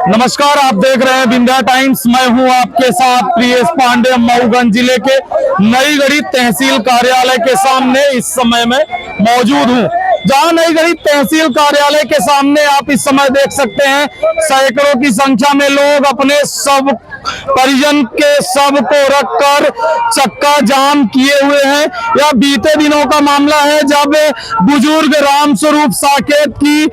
नमस्कार, आप देख रहे हैं विंध्या टाइम्स। मैं हूं आपके साथ प्रियेश पांडे। मऊगंज जिले के नईगढ़ी तहसील कार्यालय के सामने इस समय में मौजूद हूं, जहां नईगढ़ी तहसील कार्यालय के सामने आप इस समय देख सकते हैं सैकड़ों की संख्या में लोग अपने सब परिजन के शव को रखकर चक्का जाम किए हुए हैं। यह बीते दिनों का मामला है जब बुजुर्ग रामस्वरूप साकेत की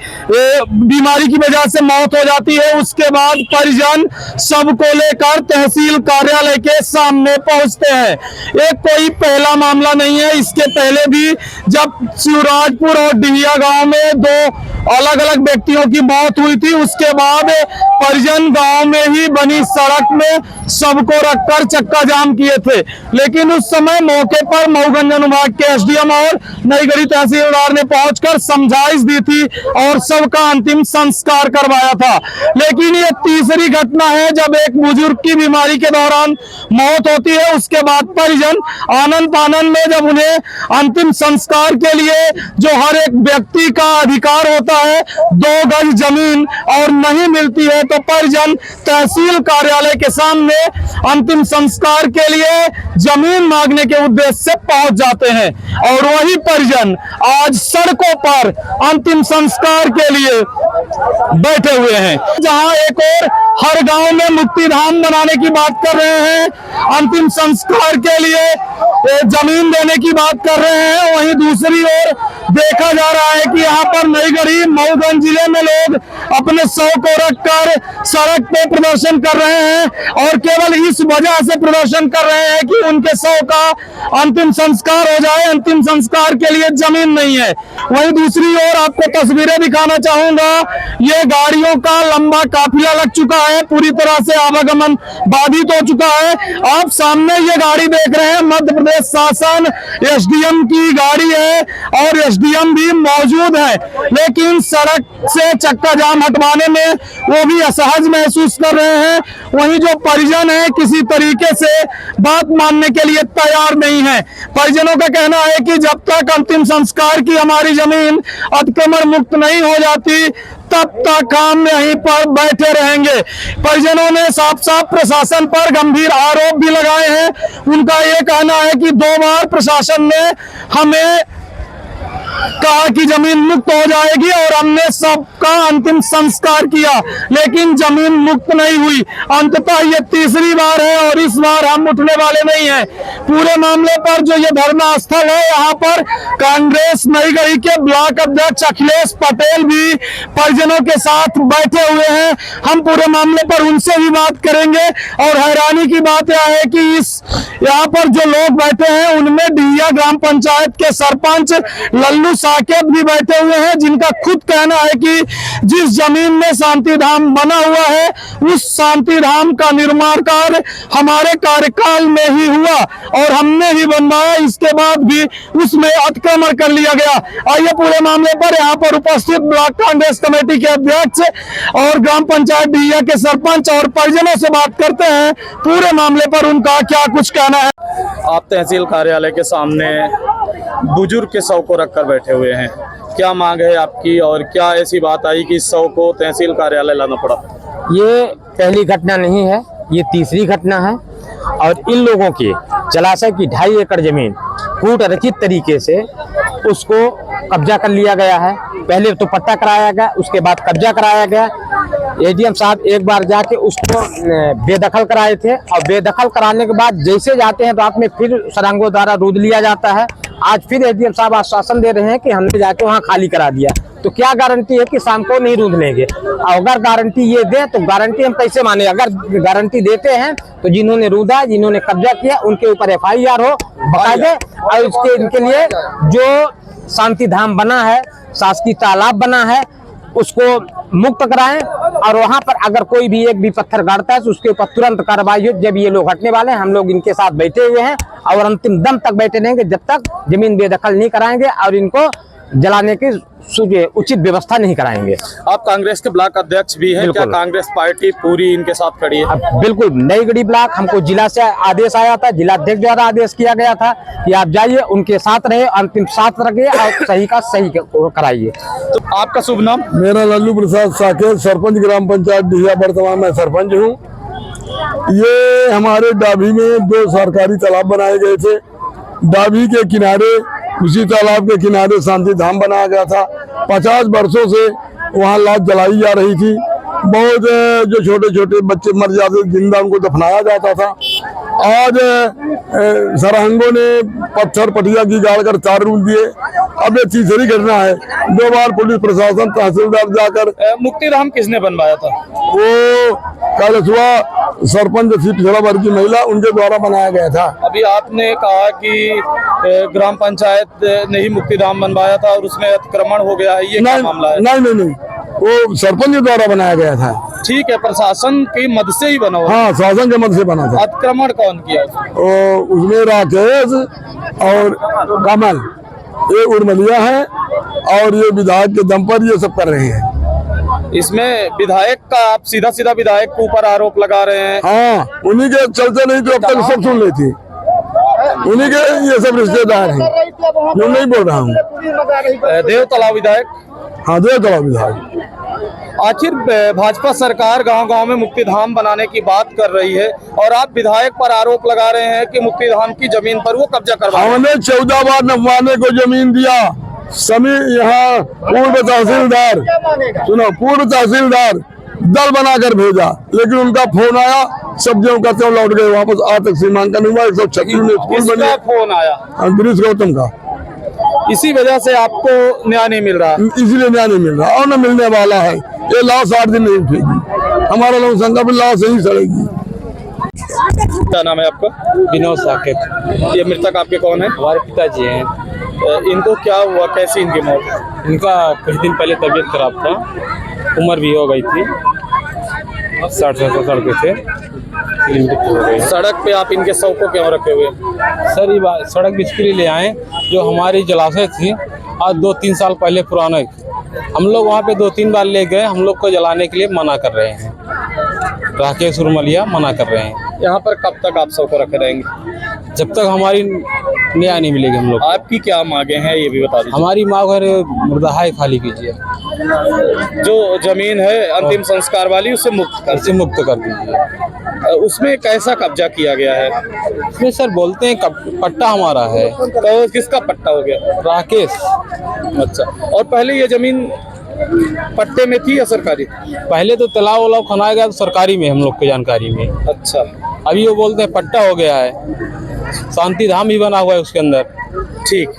बीमारी की वजह से मौत हो जाती है। उसके बाद परिजन शव को लेकर तहसील कार्यालय के सामने पहुंचते हैं। ये कोई पहला मामला नहीं है, इसके पहले भी जब शिवराजपुर और डिहिया गांव में दो अलग अलग व्यक्तियों की मौत हुई थी, उसके बाद परिजन गांव में ही बनी सड़क में सबको रखकर चक्का जाम किए थे। लेकिन उस समय मौके पर मऊगंज अनुभाग के एसडीएम और नईगढ़ी तहसीलदार ने पहुंचकर समझाइश दी थी और सबका अंतिम संस्कार करवाया था। लेकिन ये तीसरी घटना है जब एक बुजुर्ग की बीमारी के दौरान मौत होती है। उसके बाद परिजन आनंद आनंद में जब उन्हें अंतिम संस्कार के लिए जो हर एक व्यक्ति का अधिकार होता है 2 गज जमीन और नहीं मिलती है, तो परिजन तहसील कार्यालय के सामने अंतिम संस्कार के लिए जमीन मांगने के उद्देश्य से पहुंच जाते हैं। और वही परिजन आज सड़कों पर अंतिम संस्कार के लिए बैठे हुए हैं। जहां एक और हर गांव में मुक्ति धाम बनाने की बात कर रहे हैं, अंतिम संस्कार के लिए जमीन देने की बात कर रहे हैं, वहीं दूसरी ओर देखा जा रहा है कि यहाँ पर नईगढ़ी मऊगंज जिले में लोग अपने शव को रखकर सड़क पे प्रदर्शन कर रहे हैं और केवल इस वजह से प्रदर्शन कर रहे हैं कि उनके शव का अंतिम संस्कार हो जाए। अंतिम संस्कार के लिए जमीन नहीं है। वहीं दूसरी ओर आपको तस्वीरें दिखाना चाहूंगा, ये गाड़ियों का लंबा काफिला लग चुका है, पूरी तरह से आवागमन बाधित हो चुका है। आप सामने ये गाड़ी देख रहे हैं, मध्य प्रदेश शासन एसडीएम की गाड़ी है और एसडीएम भी मौजूद है, लेकिन सड़क से चक्का जाम हटवाने में वो भी असहज महसूस कर रहे हैं। वहीं जो परिजन है किसी तरीके से बात मानने के लिए तैयार नहीं है। परिजनों का कहना है कि जब तक अंतिम संस्कार की हमारी जमीन अतिक्रमण मुक्त नहीं हो जाती तब तक हम यहीं पर बैठे रहेंगे। परिजनों ने साफ साफ प्रशासन पर गंभीर आरोप भी लगाए हैं। उनका ये कहना है कि 2 बार प्रशासन ने हमें कहा कि जमीन मुक्त हो जाएगी और हमने सबका अंतिम संस्कार किया, लेकिन जमीन मुक्त नहीं हुई। अंततः ये तीसरी बार है और इस बार हम उठने वाले नहीं हैं। पूरे मामले पर जो ये धरना स्थल है, यहाँ पर कांग्रेस नईगढ़ी के ब्लॉक अध्यक्ष अखिलेश पटेल भी परिजनों के साथ बैठे हुए हैं। हम पूरे मामले पर उनसे भी बात करेंगे। और हैरानी की बात यह है कि यहाँ पर जो लोग बैठे हैं उनमें डिहिया ग्राम पंचायत के सरपंच लल्लू साकेत भी बैठे हुए हैं, जिनका खुद कहना है कि जिस जमीन में शांति धाम बना हुआ है उस शांति धाम का निर्माण कार्य हमारे कार्यकाल में ही हुआ और हमने ही बनवाया, इसके बाद भी उसमें अतिक्रमण कर लिया गया। आइए पूरे मामले पर यहाँ पर उपस्थित ब्लॉक कांग्रेस कमेटी के अध्यक्ष और ग्राम पंचायत डिहिया के सरपंच और परिजनों से बात करते हैं। पूरे मामले पर उनका क्या कुछ कहना है। आप तहसील कार्यालय के सामने बुजुर्ग के शव को रखकर बैठे हुए हैं, क्या मांग है आपकी और क्या ऐसी बात आई कि इस शव को तहसील कार्यालय लाना पड़ा? ये पहली घटना नहीं है, ये तीसरी घटना है। और इन लोगों की जलाशय की 2.5 एकड़ जमीन कूट रचित तरीके से उसको कब्जा कर लिया गया है। पहले तो पट्टा कराया गया, उसके बाद कब्जा कराया गया। एडीएम साहब एक बार जाके उसको बेदखल कराए थे और बेदखल कराने के बाद जैसे जाते हैं रात में फिर सरांगों द्वारा रूद लिया जाता है। आज फिर एडीएम साहब आश्वासन दे रहे हैं कि हमने जाके वहाँ खाली करा दिया, तो क्या गारंटी है कि शाम को नहीं रूद लेंगे? अगर गारंटी ये दे तो गारंटी हम कैसे माने? अगर गारंटी देते हैं तो जिन्होंने रूदा, जिन्होंने कब्जा किया, उनके ऊपर FIR हो बाकायदे, और इसके इनके लिए जो शांति धाम बना है, शासकीय तालाब बना है, उसको मुक्त कराएं। और वहां पर अगर कोई भी एक भी पत्थर गाड़ता है तो उसके ऊपर तुरंत कार्रवाई हो। जब ये लोग हटने वाले हैं, हम लोग इनके साथ बैठे हुए हैं और अंतिम दम तक बैठे रहेंगे जब तक जमीन बेदखल नहीं कराएंगे और इनको जलाने की उचित व्यवस्था नहीं कराएंगे। आप कांग्रेस के ब्लॉक अध्यक्ष भी हैं, क्या बिल्कुल। कांग्रेस पार्टी पूरी इनके साथ खड़ी है? अब बिल्कुल नई गढ़ी ब्लॉक, हमको जिला से आदेश आया था, जिला अध्यक्ष द्वारा आदेश किया गया था कि आप जाइए, उनके साथ रहे, अंतिम साथ रखिए और सही का सही कराइए। तो आपका शुभ नाम? मेरा लल्लू प्रसाद साकेत, सरपंच ग्राम पंचायत डिहिया वर्तमान में सरपंच हूँ। ये हमारे डाभी में 2 सरकारी तालाब बनाए गए थे। डाभी के किनारे, उसी तालाब के किनारे शांति धाम बनाया गया था। 50 वर्षों से वहाँ लाश जलाई जा रही थी। बहुत जो छोटे छोटे बच्चे मर जाते जिंदा, उनको दफनाया जाता था। आज सरहंगों ने पत्थर पटिया की गाड़कर 4 रूल दिए। अब ये तीसरी घटना है। 2 बार पुलिस प्रशासन, तहसीलदार जाकर मुक्तिधाम किसने बनवाया था? वो कल सुबह सरपंच थी पिछड़ा वर्ग की महिला, उनके द्वारा बनाया गया था। अभी आपने कहा कि ग्राम पंचायत ने ही मुक्तिधाम बनवाया था और उसमें अतिक्रमण हो गया है, ये क्या मामला है? नहीं, वो सरपंच के द्वारा बनाया गया था। ठीक है, प्रशासन की मद से ही बना हुआ। हाँ, शासन के मद से बना था। अतिक्रमण कौन किया? उसमें राकेश और कमल, ये उर्मिला है और ये विधायक के दम पर ये सब कर रहे हैं। इसमें विधायक का आप सीधा सीधा विधायक के ऊपर आरोप लगा रहे हैं। हाँ, उन्हीं के चलते नहीं तो अब तक सब सुन लेती। उन्हीं के ये सब रिश्तेदार हैं, जो नहीं बोल रहा हूँ। देवतला विधायक? हाँ, देवतला विधायक। आखिर भाजपा सरकार गांव-गांव में मुक्तिधाम बनाने की बात कर रही है और आप विधायक पर आरोप लगा रहे हैं कि मुक्तिधाम की जमीन पर वो कब्जा करवा रहे हैं। हमने 14 बार नफवाने को जमीन दिया। समी यहाँ पूर्व तहसीलदार दल बनाकर भेजा, लेकिन उनका फोन आया, सब्जियों का त्यों लौट गए वापस। आज तक सीमांकन हुआ। 136 में स्कूल बने। फोन आया? गिरीश गौतम का। इसी वजह से आपको न्याय नहीं मिल रहा? इसीलिए न्याय नहीं मिल रहा और न मिलने वाला है। ये लाश 8 दिन नहीं उठेगी। हमारा लोग शंका भी लाश यही सड़ेगी। क्या नाम है आपका? विनोद साकेत। ये मृतक आपके कौन है? हमारे पिताजी हैं। इनको क्या हुआ, कैसी इनकी मौत? इनका कुछ दिन पहले तबीयत खराब था, उम्र भी हो गई थी, 60 साल के थे, मृत्यु हो गई। सड़क पे आप इनके शव को क्यों रखे हुए? सर ये बात सड़क भी इसके लिए ले आए, जो हमारी जलाशय थी आज 2-3 साल पहले पुराना, हम लोग वहाँ पे 2-3 बार ले गए, हम लोग को जलाने के लिए मना कर रहे हैं। राकेश उर्मिला मना कर रहे हैं। यहाँ पर कब तक आप सबको रखे रहेंगे? जब तक हमारी न्याय नहीं मिलेगी हम लोग। आपकी क्या मांगे हैं ये भी बता दीजिए। हमारी मांग है मृतदेह खाली कीजिए, जो जमीन है अंतिम संस्कार वाली उसे मुक्त कर दीजिए। उसमें कैसा कब्जा किया गया है? उसमें सर बोलते हैं पट्टा हमारा है। तो किसका पट्टा हो गया? राकेश। अच्छा, और पहले ये जमीन पट्टे में थी या सरकारी? पहले तो तालाब वालाब खनाया गया तो सरकारी में, हम लोग की जानकारी में। अच्छा, अभी वो बोलते हैं पट्टा हो गया है, शांति धाम भी बना हुआ है उसके अंदर। ठीक,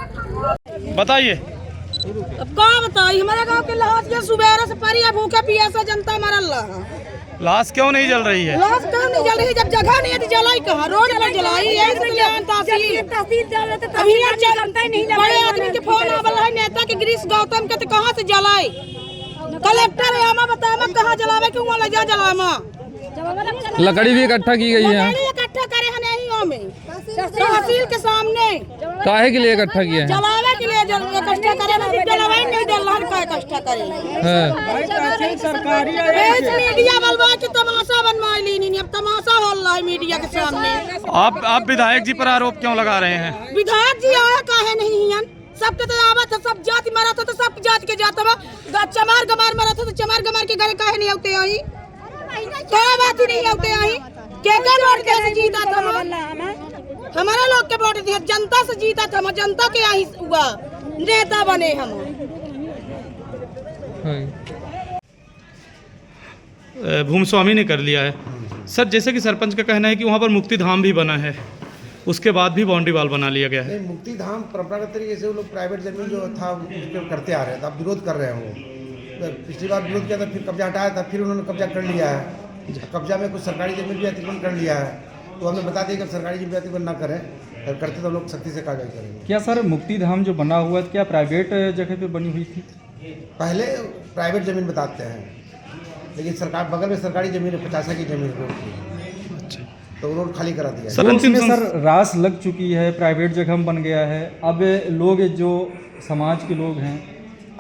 बताइए। अब का बताई, हमारे गांव के लाश ये सुबह से परिया भूखे पियासा जनता मरल रहा। लाश क्यों नहीं जल रही है? लाश क्यों नहीं जल रही? जब जगह नहीं है तो जलाई कहाँ? रोड पर जलाई है। बड़े आदमी के फोन आवल है, नेता के गिरीश गौतम के, तो कहाँ से जलाई? कलेक्टर है, हमें बताया कहाँ जलावे, क्यों ले जा जलावा? लकड़ी भी इकट्ठा की गई है। इकट्ठा करे हैं नहीं में तहसील के सामने। काहे के लिए इकट्ठा किया है? जलावे के लिए इकट्ठा करे ना, जलावे नहीं दे लहर का इकट्ठा करे। मीडिया बलवा के तमाशा बनवाई ली, अब तमाशा हो रहा है मीडिया के सामने। आप विधायक जी पर आरोप क्यों लगा रहे हैं? विधायक जी आया काहे नहीं है? सबके तो आवत है, सब जाति मरा था तो सब जाति के जात चमार गमार मरा था तो चमार गमार के घर काहे नहीं आते आई? क्या बात ही नहीं आते आई? क्या वोट कैसे जीता था? हमारा लोग के वोट दिया, जनता से जीता था, जनता के आई हुआ नेता बने हम। भूमि स्वामी ने कर लिया है सर। जैसे कि सरपंच का कहना है कि वहाँ पर मुक्तिधाम भी बना है, उसके बाद भी बाउंड्री वॉल बना लिया गया है। मुक्तिधाम परंपरागत तरीके से वो लोग प्राइवेट जमीन जो था उसके करते आ रहे हैं, तो आप विरोध कर रहे हो। पिछली बार विरोध किया था, फिर कब्जा हटाया था, फिर उन्होंने कब्जा कर लिया है। कब्जा में कुछ सरकारी जमीन भी अतिक्रमण कर लिया है, तो हमें बता दें कि सरकारी जमीन अतिक्रमण ना करें, अगर करते तो लोग सख्ती से कार्रवाई करेंगे। क्या सर मुक्तिधाम जो बना हुआ है क्या प्राइवेट जगह पे बनी हुई थी? पहले प्राइवेट जमीन बताते हैं, लेकिन सरकार बगल में सरकारी जमीन है, 50 की जमीन को। अच्छा, तो उन्होंने खाली करा दिया। सर, अंतिम उसमें सर रास लग चुकी है, प्राइवेट जगह में बन गया है। अब लोग जो समाज के लोग हैं,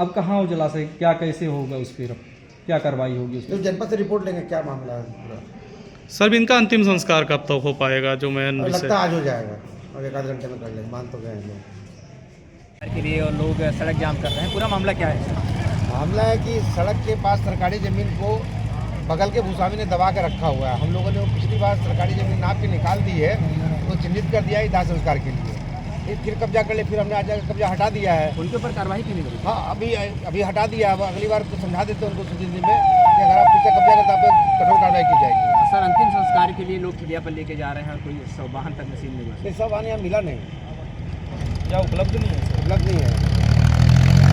अब कहाँ वो जलाशय, क्या कैसे होगा उस पर, क्या कार्रवाई होगी उस पर? तो जनपद से रिपोर्ट लेंगे क्या मामला है पूरा। सर इनका अंतिम संस्कार कब तक हो पाएगा, जो मैं और लगता है आज हो जाएगा, और एक आध घंटे में कर लेंगे, मान तो गए हैं लोग के लिए, और लोग सड़क जाम कर रहे हैं। पूरा मामला क्या है? मामला है कि सड़क के पास सरकारी ज़मीन को बगल के भूस्वामी ने दबा के रखा हुआ है। हम लोगों ने वो पिछली बार सरकारी ज़मीन नाप के निकाल दी है, तो चिन्हित कर दिया है दाह संस्कार के लिए। फिर कब्जा कर ले, फिर हमने आज कब्जा हटा दिया है। उनके ऊपर कार्रवाई की नहीं करी? हाँ, अभी हटा दिया। अब अगली बार तो समझा देते हैं उनको सूचित में कि अगर आप पीछे कब्जा करते आप पे कठोर कार्रवाई की जाएगी। सर अंतिम संस्कार के लिए लोग खिलिया पर लेके जा रहे हैं और कोई वाहन तक नसीब नहीं हुआ। ये सब आने यहाँ मिला नहीं, क्या उपलब्ध नहीं है? उपलब्ध नहीं है।